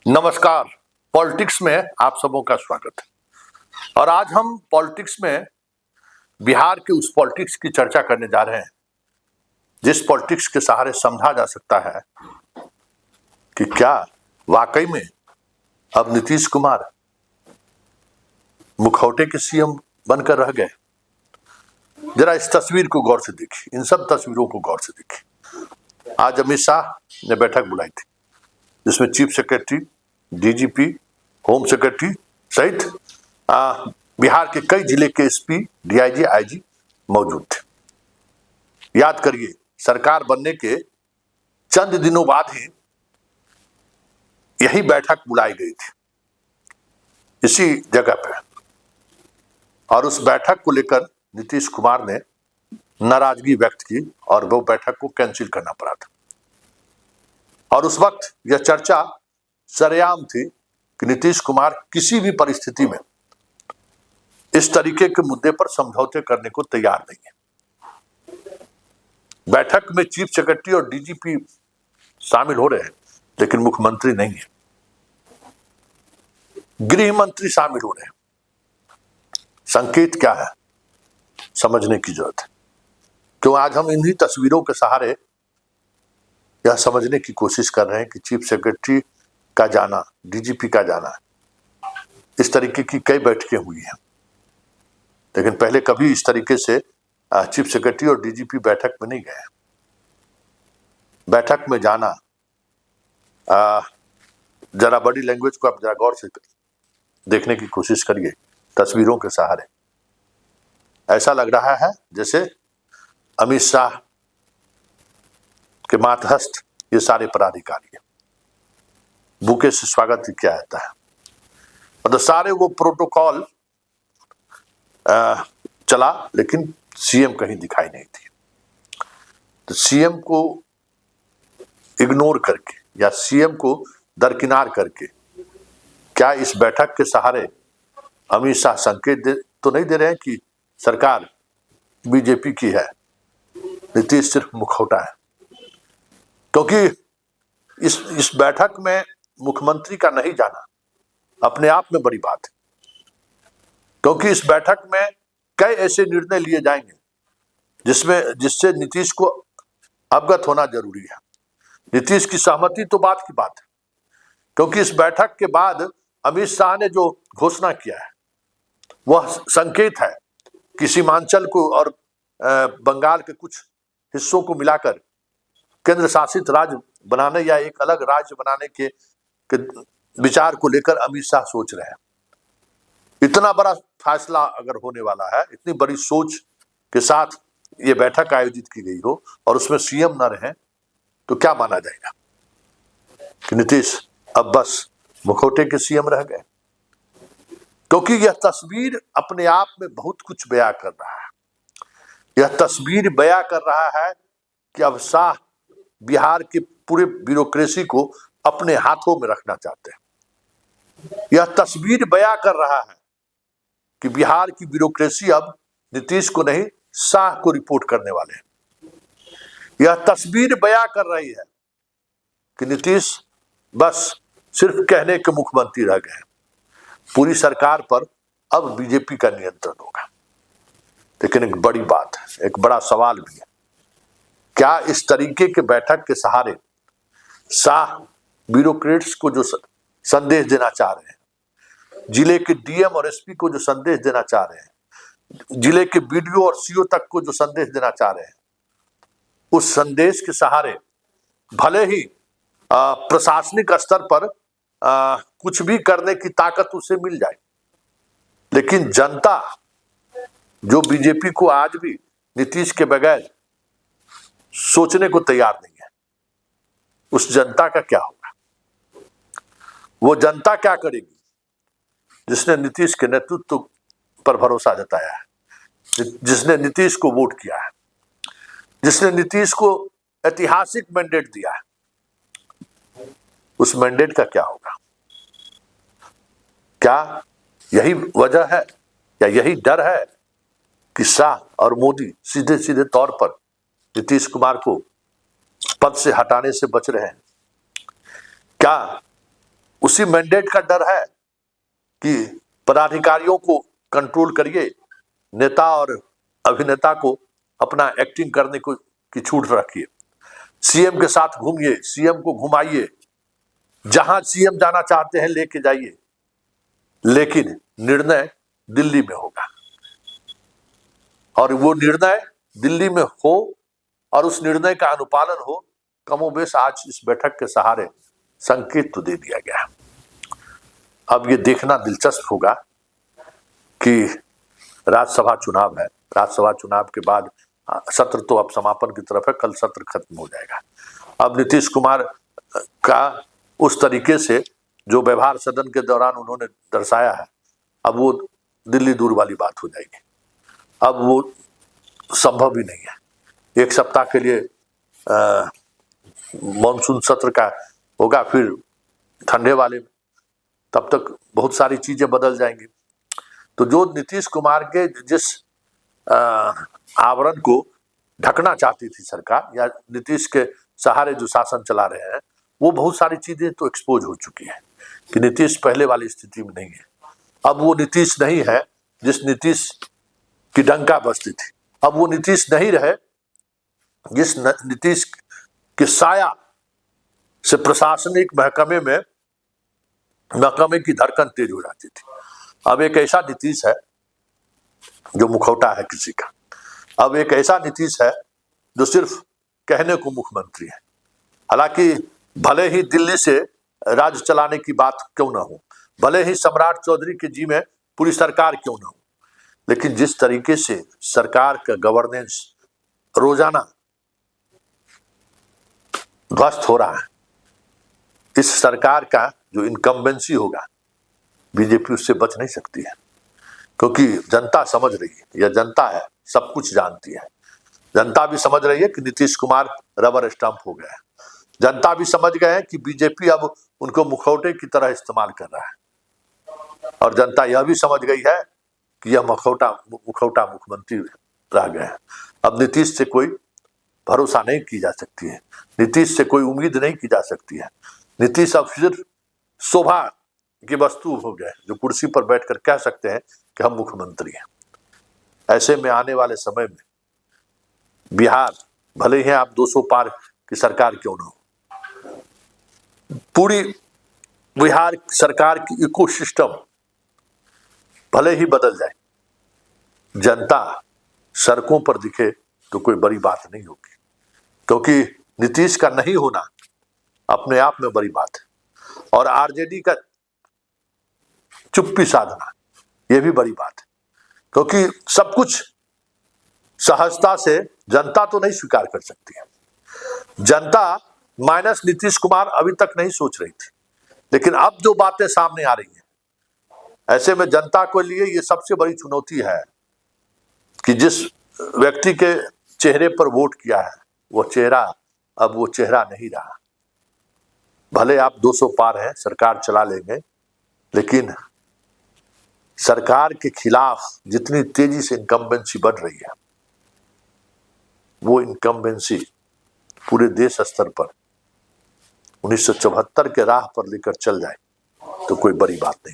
नमस्कार। पॉलिटिक्स में आप सबों का स्वागत है। और आज हम पॉलिटिक्स में बिहार के उस पॉलिटिक्स की चर्चा करने जा रहे हैं जिस पॉलिटिक्स के सहारे समझा जा सकता है कि क्या वाकई में अब नीतीश कुमार मुखौटे के सीएम बनकर रह गए। जरा इस तस्वीर को गौर से देखिए, इन सब तस्वीरों को गौर से देखिए। आज अमित शाह ने बैठक बुलाई थी जिसमें chief secretary, DGP, home secretary सहित बिहार के कई जिले के एसपी, डीआईजी, आईजी मौजूद थे। याद करिए, सरकार बनने के चंद दिनों बाद ही यही बैठक बुलाई गई थी इसी जगह पर, और उस बैठक को लेकर नीतीश कुमार ने नाराजगी व्यक्त की और वो बैठक को कैंसिल करना पड़ा था। और उस वक्त यह चर्चा सरेआम थी कि नीतीश कुमार किसी भी परिस्थिति में इस तरीके के मुद्दे पर समझौते करने को तैयार नहीं है। बैठक में चीफ सेक्रेटरी और डीजीपी शामिल हो रहे हैं लेकिन मुख्यमंत्री नहीं है, गृह मंत्री शामिल हो रहे हैं। संकेत क्या है, समझने की जरूरत है। क्यों आज हम इन्हीं तस्वीरों के सहारे यह समझने की कोशिश कर रहे हैं कि चीफ सेक्रेटरी का जाना, डीजीपी का जाना, इस तरीके की कई बैठकें हुई हैं लेकिन पहले कभी इस तरीके से चीफ सेक्रेटरी और डीजीपी बैठक में नहीं गए। बैठक में जाना, जरा बॉडी लैंग्वेज को आप जरा गौर से देखने की कोशिश करिए। तस्वीरों के सहारे ऐसा लग रहा है जैसे अमित शाह के मातहस्त ये सारे पदाधिकारी हैं। बुके से स्वागत किया जाता है, मतलब सारे वो प्रोटोकॉल चला लेकिन सीएम कहीं दिखाई नहीं थी। तो सीएम को इग्नोर करके या सीएम को दरकिनार करके क्या इस बैठक के सहारे अमित शाह संकेत तो नहीं दे रहे हैं कि सरकार बीजेपी की है, नीतीश सिर्फ मुखौटा है? क्योंकि इस बैठक में मुख्यमंत्री का नहीं जाना अपने आप में बड़ी बात है, क्योंकि इस बैठक में कई ऐसे निर्णय लिए जाएंगे जिससे नीतीश को अवगत होना जरूरी है। नीतीश की सहमति तो बात की बात है, क्योंकि इस बैठक के बाद अमित शाह ने जो घोषणा किया है वह संकेत है कि सीमांचल को और बंगाल के कुछ हिस्सों को मिलाकर केंद्र शासित राज्य बनाने या एक अलग राज्य बनाने के विचार को लेकर अमित शाह सोच रहे हैं। इतना बड़ा फैसला अगर होने वाला है, इतनी बड़ी सोच के साथ ये बैठक आयोजित की गई हो और उसमें सीएम न रहे तो क्या माना जाएगा कि नीतीश अब बस मुखौटे के सीएम रह गए? क्योंकि यह तस्वीर अपने आप में बहुत कुछ बयां कर रहा है। यह तस्वीर बयां कर रहा है कि अब शाह बिहार के पूरे ब्यूरोक्रेसी को अपने हाथों में रखना चाहते हैं। यह तस्वीर बयां कर रहा है कि बिहार की ब्यूरोक्रेसी अब नीतीश को नहीं, शाह को रिपोर्ट करने वाले हैं। यह तस्वीर बयां कर रही है कि नीतीश बस सिर्फ कहने के मुख्यमंत्री रह गए, पूरी सरकार पर अब बीजेपी का नियंत्रण होगा। लेकिन एक बड़ी बात है, एक बड़ा सवाल भी है, क्या इस तरीके के बैठक के सहारे शाह ब्यूरोक्रेट्स को जो संदेश देना चाह रहे हैं, जिले के डीएम और एसपी को जो संदेश देना चाह रहे हैं, जिले के बीडीओ और सीओ तक को जो संदेश देना चाह रहे हैं, उस संदेश के सहारे भले ही प्रशासनिक स्तर पर कुछ भी करने की ताकत उसे मिल जाए, लेकिन जनता जो बीजेपी को आज भी नीतीश के बगैर सोचने को तैयार नहीं है, उस जनता का क्या होगा? वो जनता क्या करेगी जिसने नीतीश के नेतृत्व पर भरोसा जताया है, जिसने नीतीश को वोट किया है, जिसने नीतीश को ऐतिहासिक मैंडेट दिया है? उस मैंडेट का क्या होगा? क्या यही वजह है या यही डर है कि शाह और मोदी सीधे सीधे तौर पर नीतीश कुमार को पद से हटाने से बच रहे हैं? क्या उसी मैंडेट का डर है कि पदाधिकारियों को कंट्रोल करिए, नेता और अभिनेता को अपना एक्टिंग करने को की छूट रखिए, सीएम के साथ घूमिए, सीएम को घुमाइए, जहां सीएम जाना चाहते हैं लेके जाइए, लेकिन निर्णय दिल्ली में होगा और वो निर्णय दिल्ली में हो और उस निर्णय का अनुपालन हो, कमोबेश आज इस बैठक के सहारे संकेत तो दे दिया गया। अब ये देखना दिलचस्प होगा कि राज्यसभा चुनाव है, राज्यसभा चुनाव के बाद सत्र तो अब समापन की तरफ है, कल सत्र खत्म हो जाएगा। अब नीतीश कुमार का उस तरीके से जो व्यवहार सदन के दौरान उन्होंने दर्शाया है, अब वो दिल्ली दूर वाली बात हो जाएगी। अब वो संभव ही नहीं है। एक सप्ताह के लिए मानसून सत्र का होगा, फिर ठंडे वाले, तब तक बहुत सारी चीजें बदल जाएंगी। तो जो नीतीश कुमार के जिस आवरण को ढकना चाहती थी सरकार, या नीतीश के सहारे जो शासन चला रहे हैं, वो बहुत सारी चीजें तो एक्सपोज हो चुकी है कि नीतीश पहले वाली स्थिति में नहीं है। अब वो नीतीश नहीं है जिस नीतीश की डंका बजती थी। अब वो नीतीश नहीं रहे जिस नीतीश के साया से प्रशासनिक महकमे की धड़कन तेज हो जाती थी। अब एक ऐसा नीतीश है जो मुखौटा है किसी का। अब एक ऐसा नीतीश है जो सिर्फ कहने को मुख्यमंत्री है। हालांकि भले ही दिल्ली से राज्य चलाने की बात क्यों ना हो, भले ही सम्राट चौधरी के जी में पूरी सरकार क्यों ना हो, लेकिन जिस तरीके से सरकार का गवर्नेंस रोजाना ध्वस्त हो रहा है, इस सरकार का जो इनकम्बेंसी होगा, बीजेपी उससे बच नहीं सकती है, क्योंकि जनता समझ रही है, यह जनता है, सब कुछ जानती है। जनता भी समझ रही है कि नीतीश कुमार रबर स्टंप हो गया है। जनता भी समझ गए हैं कि बीजेपी अब उनको मुखौटे की तरह इस्तेमाल कर रहा है, और जनता यह भी समझ गई है कि यह मुखौटा मुख्यमंत्री रह गए हैं। अब नीतीश से कोई भरोसा नहीं की जा सकती है, नीतीश से कोई उम्मीद नहीं की जा सकती है। नीतीश अब सिर्फ शोभा की वस्तु हो गए, जो कुर्सी पर बैठकर कह सकते हैं कि हम मुख्यमंत्री हैं। ऐसे में आने वाले समय में बिहार, भले ही आप 200 पार की सरकार क्यों ना हो, पूरी बिहार सरकार की इकोसिस्टम भले ही बदल जाए, जनता सड़कों पर दिखे तो कोई बड़ी बात नहीं होगी, क्योंकि नीतीश का नहीं होना अपने आप में बड़ी बात है, और आरजेडी का चुप्पी साधना यह भी बड़ी बात है, क्योंकि सब कुछ सहजता से जनता तो नहीं स्वीकार कर सकती है। जनता माइनस नीतीश कुमार अभी तक नहीं सोच रही थी, लेकिन अब जो बातें सामने आ रही हैं, ऐसे में जनता के लिए ये सबसे बड़ी चुनौती है कि जिस व्यक्ति के चेहरे पर वोट किया है, वो चेहरा अब वो चेहरा नहीं रहा। भले आप 200 पार हैं, सरकार चला लेंगे, लेकिन सरकार के खिलाफ जितनी तेजी से इनकम्बेंसी बढ़ रही है, वो इनकम्बेंसी पूरे देश स्तर पर 1974 के राह पर लेकर चल जाए तो कोई बड़ी बात नहीं।